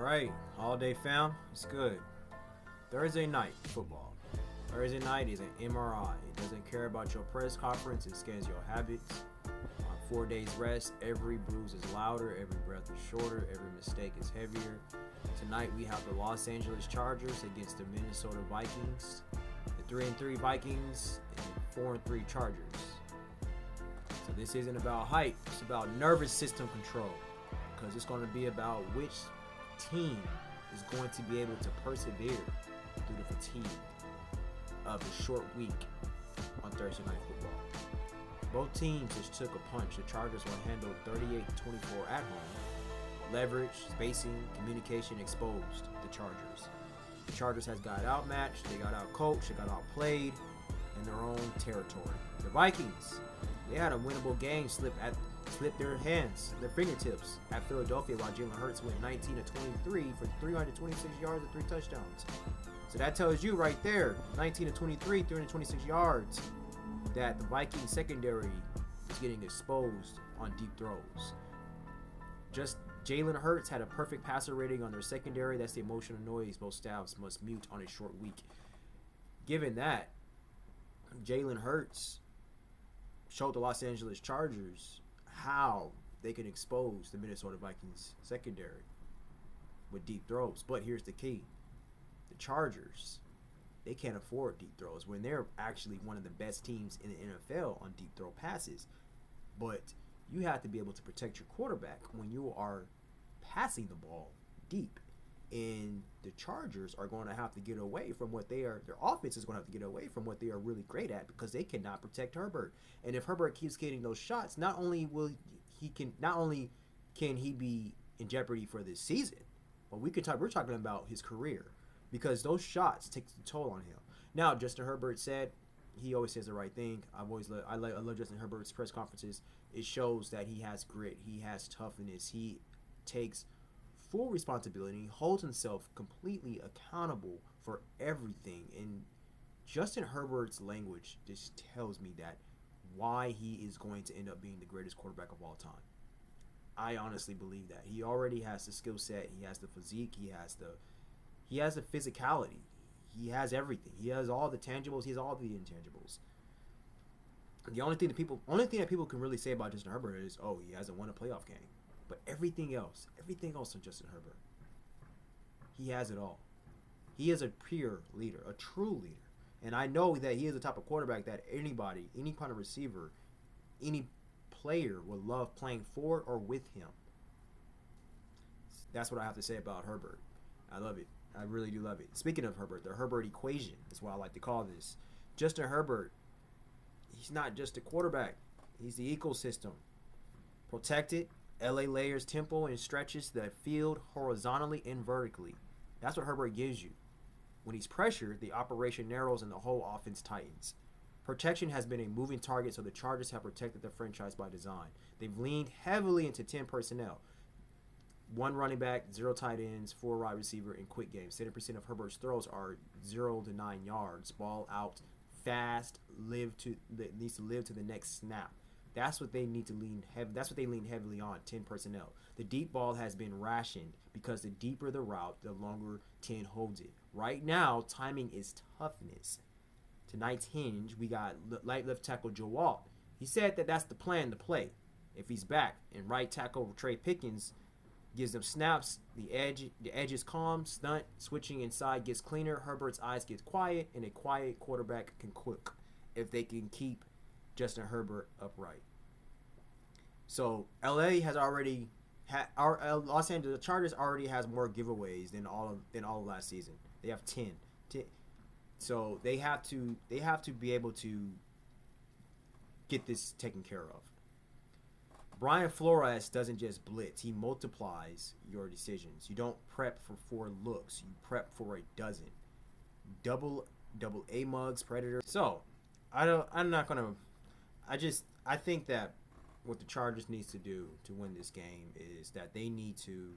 right, all day fam, it's good. Thursday night football. Thursday night is an MRI. It doesn't care about your press conference, it scans your habits. On 4 days rest, every bruise is louder, every breath is shorter, every mistake is heavier. Tonight we have the Los Angeles Chargers against the Minnesota Vikings, the 3-3 Vikings, and 4-3 Chargers. So this isn't about hype, it's about nervous system control, because it's going to be about which team is going to be able to persevere through the fatigue of a short week on Thursday Night Football. Both teams just took a punch. The Chargers were handled 38-24 at home. Leverage, spacing, communication exposed the Chargers. The Chargers has got outmatched, they got outcoached, they got outplayed in their own territory. The Vikings, they had a winnable game slip their fingertips at Philadelphia while Jalen Hurts went 19 of 23 for 326 yards and 3 touchdowns. So that tells you right there, 19 of 23, 326 yards, that the Vikings secondary is getting exposed on deep throws. Just Jalen Hurts had a perfect passer rating on their secondary. That's the emotional noise both staffs must mute on a short week. Given that, Jalen Hurts showed the Los Angeles Chargers how they can expose the Minnesota Vikings secondary with deep throws. But here's the key. The Chargers, they can't afford deep throws when they're actually one of the best teams in the NFL on deep throw passes. But you have to be able to protect your quarterback when you are passing the ball deep. And the Chargers are going to have to get away from what their offense is going to have to get away from what they are really great at, because they cannot protect Herbert. And if Herbert keeps getting those shots, not only can he be in jeopardy for this season, but we're talking about his career, because those shots take the toll on him. Now, Justin Herbert said, he always says the right thing. I love Justin Herbert's press conferences. It shows that he has grit, he has toughness, he takes full responsibility. He holds himself completely accountable for everything. And Justin Herbert's language just tells me that why he is going to end up being the greatest quarterback of all time. I honestly believe that. He already has the skill set, he has the physique, he has the physicality. He has everything. He has all the tangibles, he has all the intangibles. The only thing that people can really say about Justin Herbert is, oh, he hasn't won a playoff game. But everything else on Justin Herbert, he has it all. He is a pure leader, a true leader. And I know that he is the type of quarterback that anybody, any kind of receiver, any player would love playing for or with him. That's what I have to say about Herbert. I love it. I really do love it. Speaking of Herbert, the Herbert equation is what I like to call this. Justin Herbert, he's not just a quarterback. He's the ecosystem. Protected. LA layers tempo and stretches the field horizontally and vertically. That's what Herbert gives you. When he's pressured, the operation narrows and the whole offense tightens. Protection has been a moving target, so the Chargers have protected the franchise by design. They've leaned heavily into 10 personnel. 1 running back, 0 tight ends, 4 wide receiver, and quick game. 70% of Herbert's throws are 0 to 9 yards. Ball out fast, needs to live to the next snap. That's what they need to lean heavy. That's what they lean heavily on. 10 personnel. The deep ball has been rationed because the deeper the route, the longer 10 holds it. Right now, timing is toughness. Tonight's hinge, we got light left tackle Joe Alt. He said that that's the plan to play. If he's back, and right tackle Trey Pickens gives them snaps. The edge is calm. Stunt switching inside gets cleaner. Herbert's eyes get quiet, and a quiet quarterback can cook if they can keep Justin Herbert upright. So LA has already had Los Angeles Chargers already has more giveaways than all of last season. They have 10. So they have to be able to get this taken care of. Brian Flores doesn't just blitz; he multiplies your decisions. You don't prep for 4 looks; you prep for a dozen. Double A mugs, predator. So I think that what the Chargers needs to do to win this game is that they need to,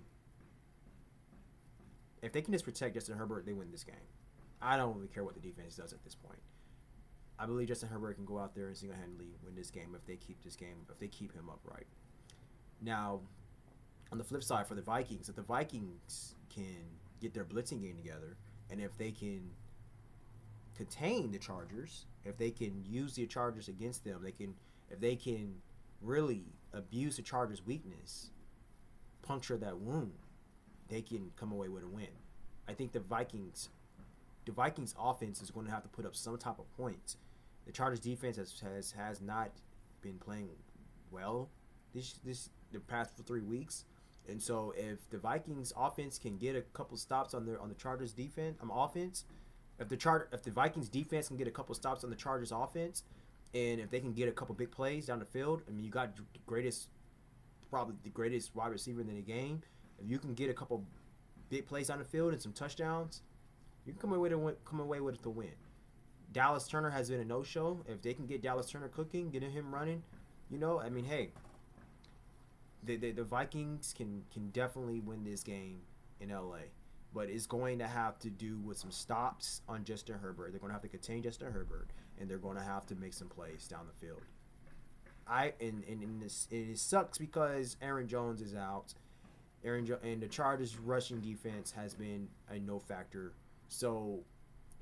if they can just protect Justin Herbert, they win this game. I don't really care what the defense does at this point. I believe Justin Herbert can go out there and single-handedly win this game if they keep him upright. Now, on the flip side for the Vikings, if the Vikings can get their blitzing game together, and if they can contain the Chargers, if they can use the Chargers against them, if they can really abuse the Chargers' weakness, puncture that wound, they can come away with a win. I think the Vikings offense is going to have to put up some type of points. The Chargers defense has not been playing well the past 3 weeks, and so if the Vikings offense can get a couple stops on the Chargers defense offense, if the Vikings defense can get a couple stops on the Chargers offense, and if they can get a couple big plays down the field, I mean, you got probably the greatest wide receiver in the game. If you can get a couple big plays on the field and some touchdowns, you can come away with the win. Dallas Turner has been a no-show. If they can get Dallas Turner cooking, getting him running, I mean, hey, the Vikings can definitely win this game in LA, but it's going to have to do with some stops on Justin Herbert. They're going to have to contain Justin Herbert, and they're going to have to make some plays down the field. It sucks because Aaron Jones is out. And the Chargers' rushing defense has been a no factor. So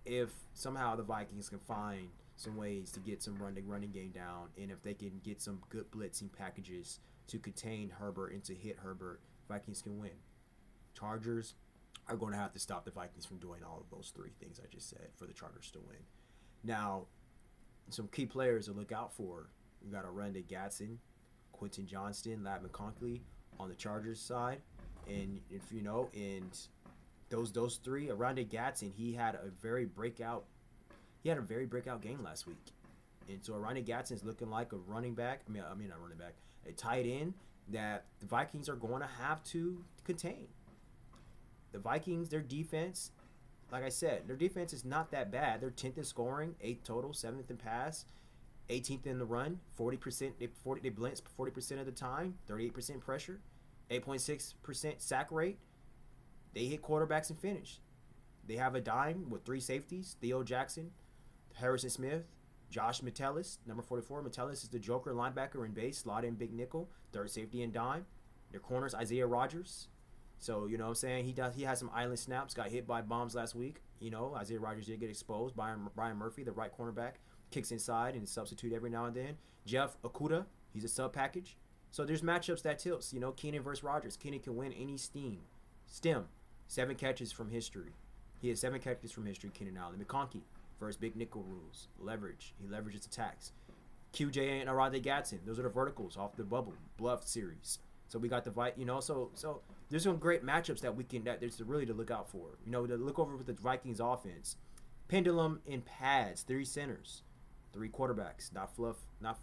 if somehow the Vikings can find some ways to get some running game down, and if they can get some good blitzing packages to contain Herbert and to hit Herbert, Vikings can win. Chargers are going to have to stop the Vikings from doing all of those three things I just said for the Chargers to win. Now, some key players to look out for. We got Oronde Gadsden, Quentin Johnston, Ladd McConkey on the Chargers side, and those three, Oronde Gadsden, he had a very breakout game last week, and so Oronde Gadsden is looking like a running back. Not running back, a tight end that the Vikings are going to have to contain. The Vikings, their defense, like I said, their defense is not that bad. They're 10th in scoring, 8th total, 7th in pass, 18th in the run, 40%. They blitz 40% of the time, 38% pressure, 8.6% sack rate. They hit quarterbacks and finish. They have a dime with 3 safeties: Theo Jackson, Harrison Smith, Josh Metellus, number 44. Metellus is the Joker linebacker in base, slot in big nickel, third safety and dime. Their corners, Isaiah Rodgers. So, you know what I'm saying? He has some island snaps, got hit by bombs last week. Isaiah Rodgers did get exposed. Brian Murphy, the right cornerback, kicks inside and substitute every now and then. Jeff Okudah, he's a sub package. So there's matchups that tilts. Keenan versus Rodgers. Keenan can win any stem. 7 catches from history. He has 7 catches from history, Keenan Allen. McConkey versus big nickel rules. Leverage. He leverages attacks. QJ and Oronde Gadsden. Those are the verticals off the Bluff series. So we got the so there's some great matchups that there's really to look out for. To look over with the Vikings offense. Pendulum in pads, 3 centers, 3 quarterbacks, not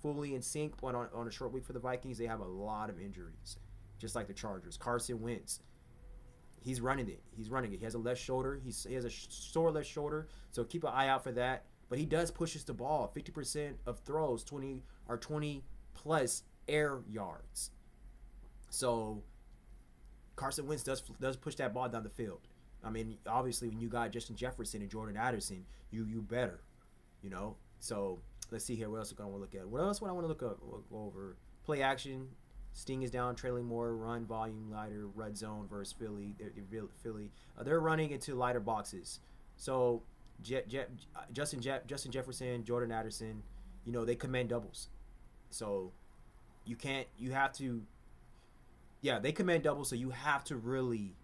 fully in sync, but on a short week for the Vikings, they have a lot of injuries, just like the Chargers. Carson Wentz, he's running it. He has a left shoulder. He has a sore left shoulder, so keep an eye out for that. But he does pushes the ball. 50% of throws, 20 plus air yards. So Carson Wentz does push that ball down the field. I mean, obviously, when you got Justin Jefferson and Jordan Addison, you better, So let's see here. What else are going to look at? What else would I want to look over? Play action. Sting is down. Trailing more. Run volume lighter. Red zone versus Philly. They're running into lighter boxes. So Justin Jefferson, Jordan Addison, they command doubles. So they command doubles. So you have to really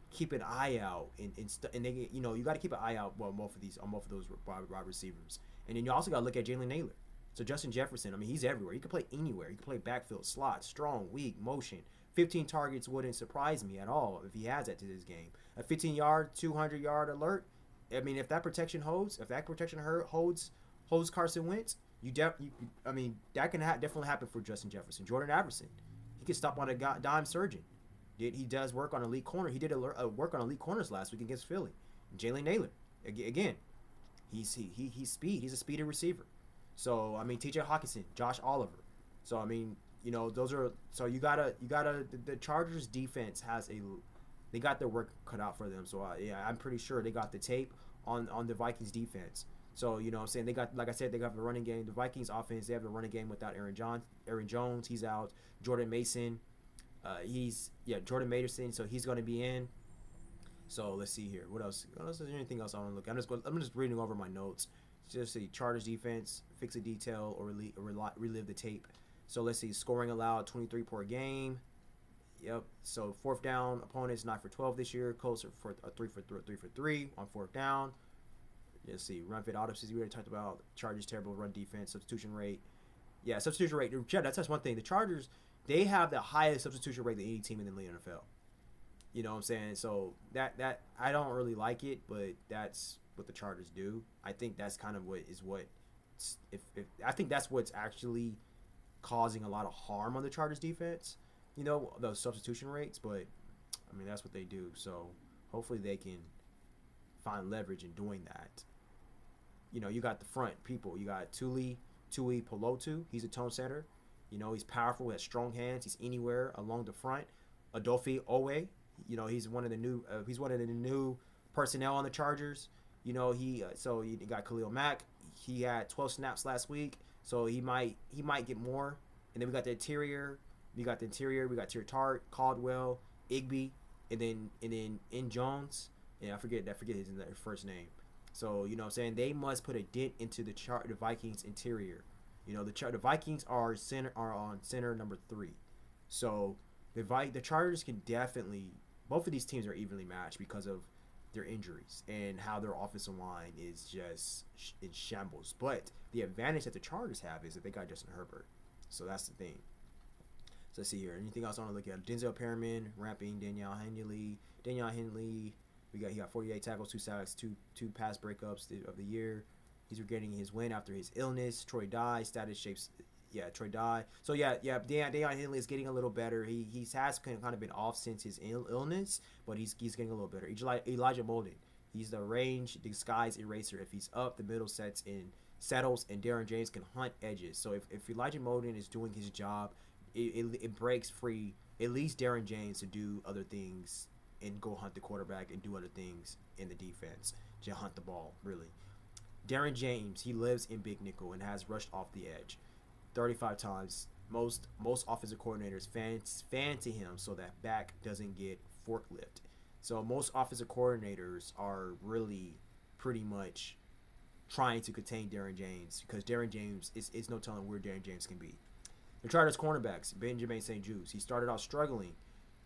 keep an eye out and they get, you got to keep an eye out on both of those wide receivers. And then you also got to look at Jalen Naylor. So Justin Jefferson, I mean, he's everywhere. He can play anywhere. He can play backfield, slot, strong, weak, motion. 15 targets wouldn't surprise me at all if he has that to this game. A 15-yard, 200-yard alert. I mean, if that protection holds, holds Carson Wentz, that can definitely happen for Justin Jefferson. Jordan Addison, he can stop on a dime surgeon. He does work on elite corner. He did work on elite corners last week against Philly. Jalen Naylor, again, he's speed. He's a speedy receiver. So I mean, T.J. Hawkinson, Josh Oliver. So I mean, those are. So you gotta. The Chargers defense they got their work cut out for them. So I'm pretty sure they got the tape on the Vikings defense. So what I'm saying, they got, like I said, they got the running game. The Vikings offense, they have the running game without Aaron Jones, he's out. Jordan Mason. Jordan Mason, so he's going to be in. So let's see here. What else? Is there anything else I want to look? I'm just reading over my notes. Just the Chargers defense, fix a detail or relive the tape. So let's see. Scoring allowed 23 per game. Yep. So fourth down, opponents 9 for 12 this year. Colts are for 3 for 3 on fourth down. Let's see. Run fit autopsies. We already talked about. Chargers terrible run defense, substitution rate. Yeah, substitution rate. Yeah, that's one thing. The Chargers, they have the highest substitution rate than any team in the NFL. You know what I'm saying? So that I don't really like it, but that's what the Chargers do. I think that's kind of what if I think that's what's actually causing a lot of harm on the Chargers defense. You know, those substitution rates, but I mean that's what they do. So hopefully they can find leverage in doing that. You know, you got the front people. You got Tui Pelotu. He's a tone setter. You know, he's powerful. He has strong hands. He's anywhere along the front. Adolphe Owe. You know, he's one of the new personnel on the Chargers. You know, so you got Khalil Mack. He had 12 snaps last week, so he might get more. And then we got the interior. We got Tier Tart, Caldwell, Igby, and then In Jones. And I forget his first name. So you know what I'm saying, they must put a dent into the Vikings interior. You know, the Vikings are on center number 3. So the Chargers can definitely, both of these teams are evenly matched because of their injuries and how their offensive line is just in shambles. But the advantage that the Chargers have is that they got Justin Herbert. So that's the thing. So let's see here. Anything else I want to look at? Denzel Perriman, ramping. Danielle Henley. He got 48 tackles, 2 sacks, two pass breakups of the year. He's regaining his win after his illness. Troy Dye, status shapes. Yeah, Troy Dye. So Deion Henley is getting a little better. He has kind of been off since his illness, but he's getting a little better. Elijah Molden, he's the range disguise eraser. If he's up, the middle settles, and Darren James can hunt edges. So if Elijah Molden is doing his job, it breaks free at least Darren James to do other things and go hunt the quarterback and do other things in the defense to hunt the ball, really. Darren James, he lives in big nickel and has rushed off the edge 35 times. Most offensive coordinators fan to him so that back doesn't get forklift. So most offensive coordinators are really pretty much trying to contain Darren James because Darren James is no telling where Darren James can be. The Chargers cornerbacks, Benjamin St-Juste, he started out struggling,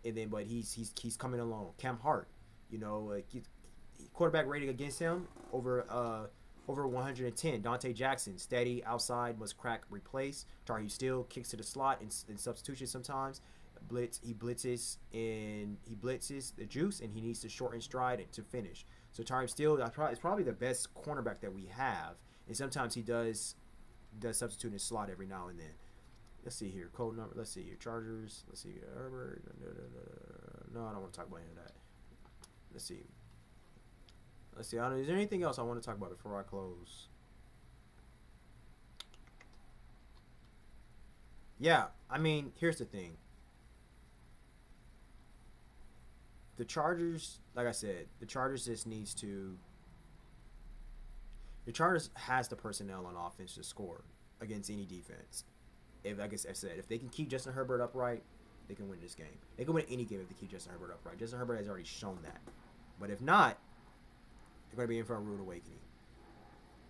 but he's coming along. Cam Hart, you know, quarterback rating against him over 110. Dante Jackson, steady outside, must crack, replace. Tarheeb Steele kicks to the slot in substitution sometimes. He blitzes the juice, and he needs to shorten stride to finish. So Tarheeb Steele is probably the best cornerback that we have, and sometimes he does substitute in the slot every now and then. Let's see here. Code number. Let's see here. Chargers. Let's see. Herbert. No, I don't want to talk about any of that. Let's see. Is there anything else I want to talk about before I close? Yeah, I mean, here's the thing. The Chargers, like I said, the Chargers has the personnel on offense to score against any defense. Like I said, if they can keep Justin Herbert upright, they can win this game. They can win any game if they keep Justin Herbert upright. Justin Herbert has already shown that. But if not, they're going to be in for a rude awakening.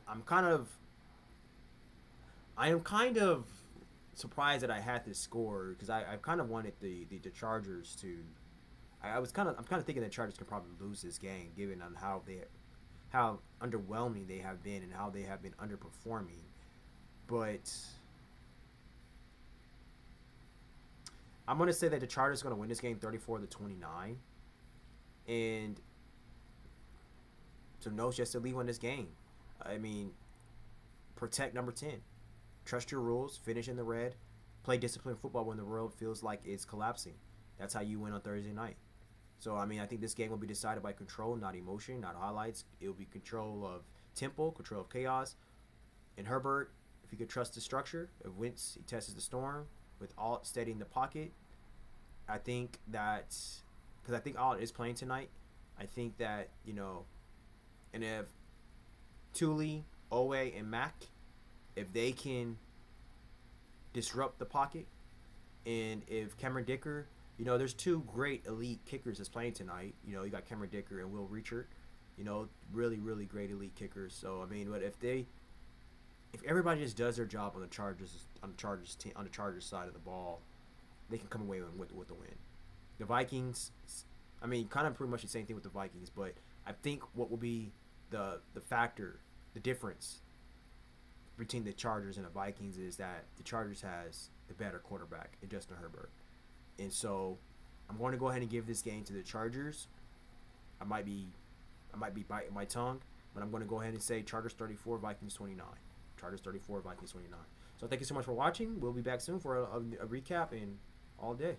I am kind of surprised that I had this score because I kind of wanted the Chargers to. I'm kind of thinking the Chargers could probably lose this game, given on how underwhelming they have been and how they have been underperforming. But I'm going to say that the Chargers are going to win this game 34-29. And so no, just to leave on this game. I mean, protect number 10. Trust your rules. Finish in the red. Play disciplined football when the world feels like it's collapsing. That's how you win on Thursday night. So, I mean, I think this game will be decided by control, not emotion, not highlights. It will be control of tempo, control of chaos. And Herbert, if he could trust the structure, if Wentz, he tests the storm with all steady in the pocket. I think that, because I think all is playing tonight. I think that, you know, and if Tuli, Owe, and Mack, if they can disrupt the pocket, and if Cameron Dicker, there's two great elite kickers that's playing tonight. You got Cameron Dicker and Will Richard. Really, really great elite kickers. So I mean, but if everybody just does their job on the Chargers team, on the Chargers side of the ball, they can come away with the win. The Vikings, I mean, kind of pretty much the same thing with the Vikings, but I think what will be the factor, the difference between the Chargers and the Vikings is that the Chargers has the better quarterback in Justin Herbert. And so I'm going to go ahead and give this game to the Chargers. I might be biting my tongue, but I'm going to go ahead and say Chargers 34, Vikings 29. Chargers 34, Vikings 29. So thank you so much for watching. We'll be back soon for a recap and all day.